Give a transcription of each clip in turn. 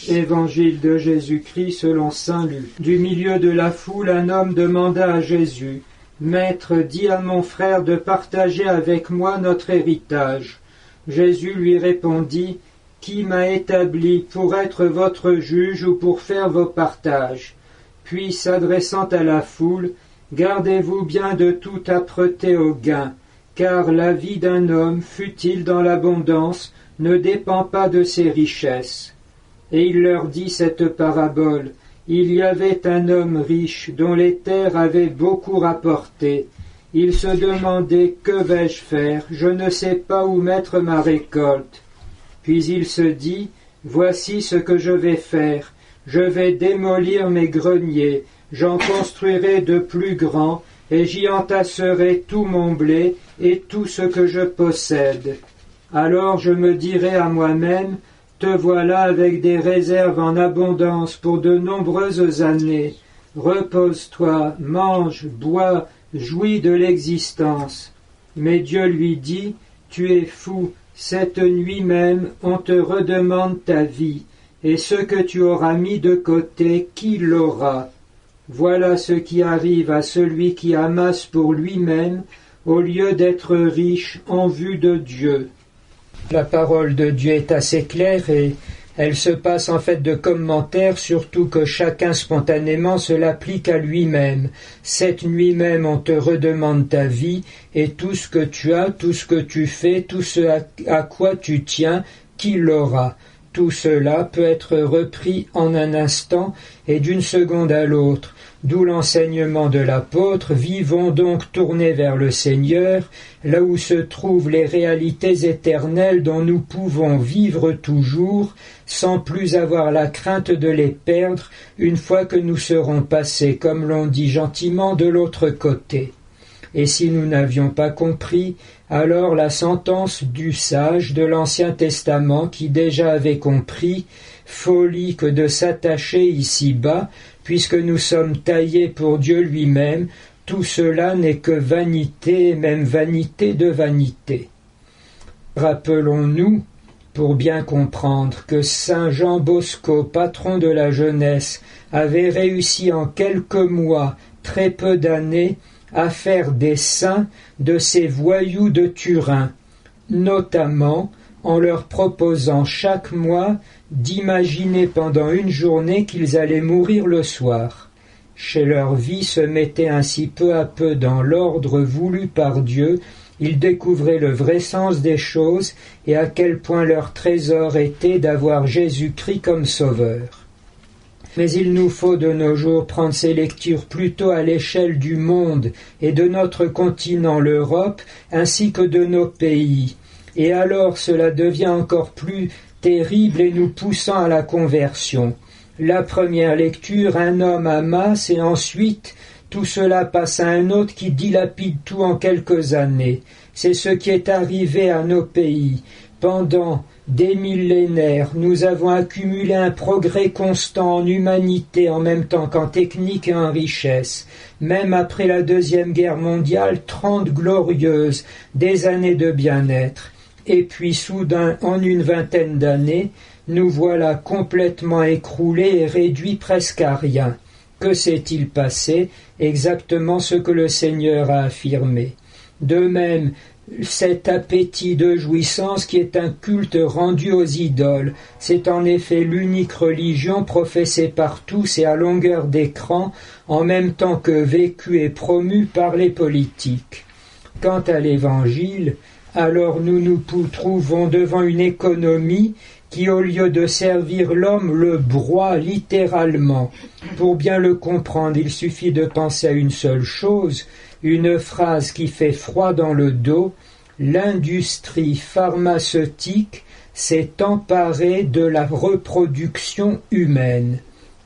Évangile de Jésus-Christ selon saint Luc. Du milieu de la foule, un homme demanda à Jésus, « Maître, dis à mon frère de partager avec moi notre héritage. » Jésus lui répondit, « Qui m'a établi pour être votre juge ou pour faire vos partages ?» Puis, s'adressant à la foule, « Gardez-vous bien de toute âpreté au gain, car la vie d'un homme, fût-il dans l'abondance, ne dépend pas de ses richesses. » Et il leur dit cette parabole. Il y avait un homme riche dont les terres avaient beaucoup rapporté. Il se demandait « Que vais-je faire? Je ne sais pas où mettre ma récolte. » Puis il se dit « Voici ce que je vais faire. Je vais démolir mes greniers, j'en construirai de plus grands, et j'y entasserai tout mon blé et tout ce que je possède. Alors je me dirai à moi-même, te voilà avec des réserves en abondance pour de nombreuses années. Repose-toi, mange, bois, jouis de l'existence. » Mais Dieu lui dit, « Tu es fou, cette nuit même on te redemande ta vie, et ce que tu auras mis de côté, qui l'aura? Voilà ce qui arrive à celui qui amasse pour lui-même, au lieu d'être riche en vue de Dieu. » La parole de Dieu est assez claire et elle se passe en fait de commentaires, surtout que chacun spontanément se l'applique à lui-même. Cette nuit même on te redemande ta vie et tout ce que tu as, tout ce que tu fais, tout ce à quoi tu tiens, qui l'aura? Tout cela peut être repris en un instant et d'une seconde à l'autre, d'où l'enseignement de l'apôtre. Vivons donc tournés vers le Seigneur, là où se trouvent les réalités éternelles dont nous pouvons vivre toujours, sans plus avoir la crainte de les perdre une fois que nous serons passés, comme l'on dit gentiment, de l'autre côté. Et si nous n'avions pas compris, alors la sentence du sage de l'Ancien Testament qui déjà avait compris, folie que de s'attacher ici-bas, puisque nous sommes taillés pour Dieu lui-même, tout cela n'est que vanité, et même vanité de vanité. Rappelons-nous, pour bien comprendre, que saint Jean Bosco, patron de la jeunesse, avait réussi en quelques mois, très peu d'années, à faire des saints de ces voyous de Turin, notamment en leur proposant chaque mois d'imaginer pendant une journée qu'ils allaient mourir le soir. Chez leur vie se mettait ainsi peu à peu dans l'ordre voulu par Dieu, ils découvraient le vrai sens des choses et à quel point leur trésor était d'avoir Jésus-Christ comme sauveur. Mais il nous faut de nos jours prendre ces lectures plutôt à l'échelle du monde et de notre continent, l'Europe, ainsi que de nos pays. Et alors cela devient encore plus terrible et nous poussant à la conversion. La première lecture, un homme amasse et ensuite tout cela passe à un autre qui dilapide tout en quelques années. C'est ce qui est arrivé à nos pays. Pendant des millénaires, nous avons accumulé un progrès constant en humanité en même temps qu'en technique et en richesse. Même après la Deuxième Guerre mondiale, 30 glorieuses, des années de bien-être. Et puis soudain, en une vingtaine d'années, nous voilà complètement écroulés et réduits presque à rien. Que s'est-il passé? Exactement ce que le Seigneur a affirmé. De même, cet appétit de jouissance qui est un culte rendu aux idoles, c'est en effet l'unique religion professée par tous et à longueur d'écran, en même temps que vécue et promue par les politiques. Quant à l'Évangile, alors nous nous trouvons devant une économie qui, au lieu de servir l'homme, le broie littéralement. Pour bien le comprendre, il suffit de penser à une seule chose, une phrase qui fait froid dans le dos: l'industrie pharmaceutique s'est emparée de la reproduction humaine.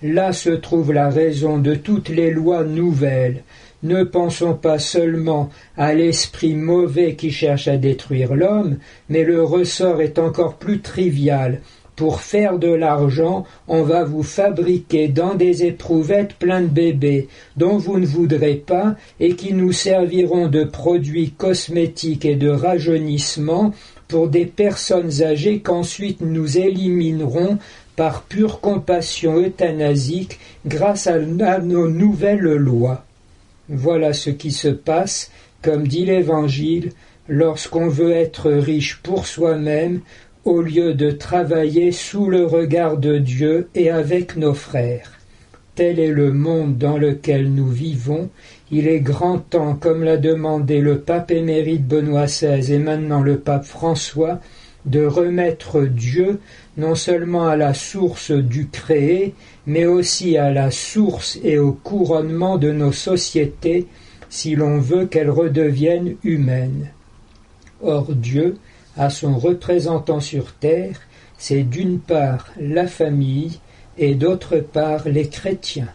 Là se trouve la raison de toutes les lois nouvelles. Ne pensons pas seulement à l'esprit mauvais qui cherche à détruire l'homme, mais le ressort est encore plus trivial. Pour faire de l'argent, on va vous fabriquer dans des éprouvettes plein de bébés, dont vous ne voudrez pas et qui nous serviront de produits cosmétiques et de rajeunissement pour des personnes âgées qu'ensuite nous éliminerons par pure compassion euthanasique grâce à nos nouvelles lois. Voilà ce qui se passe, comme dit l'Évangile, lorsqu'on veut être riche pour soi-même au lieu de travailler sous le regard de Dieu et avec nos frères. Tel est le monde dans lequel nous vivons. Il est grand temps, comme l'a demandé le pape émérite Benoît XVI et maintenant le pape François, de remettre Dieu non seulement à la source du créé, mais aussi à la source et au couronnement de nos sociétés, si l'on veut qu'elles redeviennent humaines. Or Dieu, à son représentant sur terre, c'est d'une part la famille et d'autre part les chrétiens.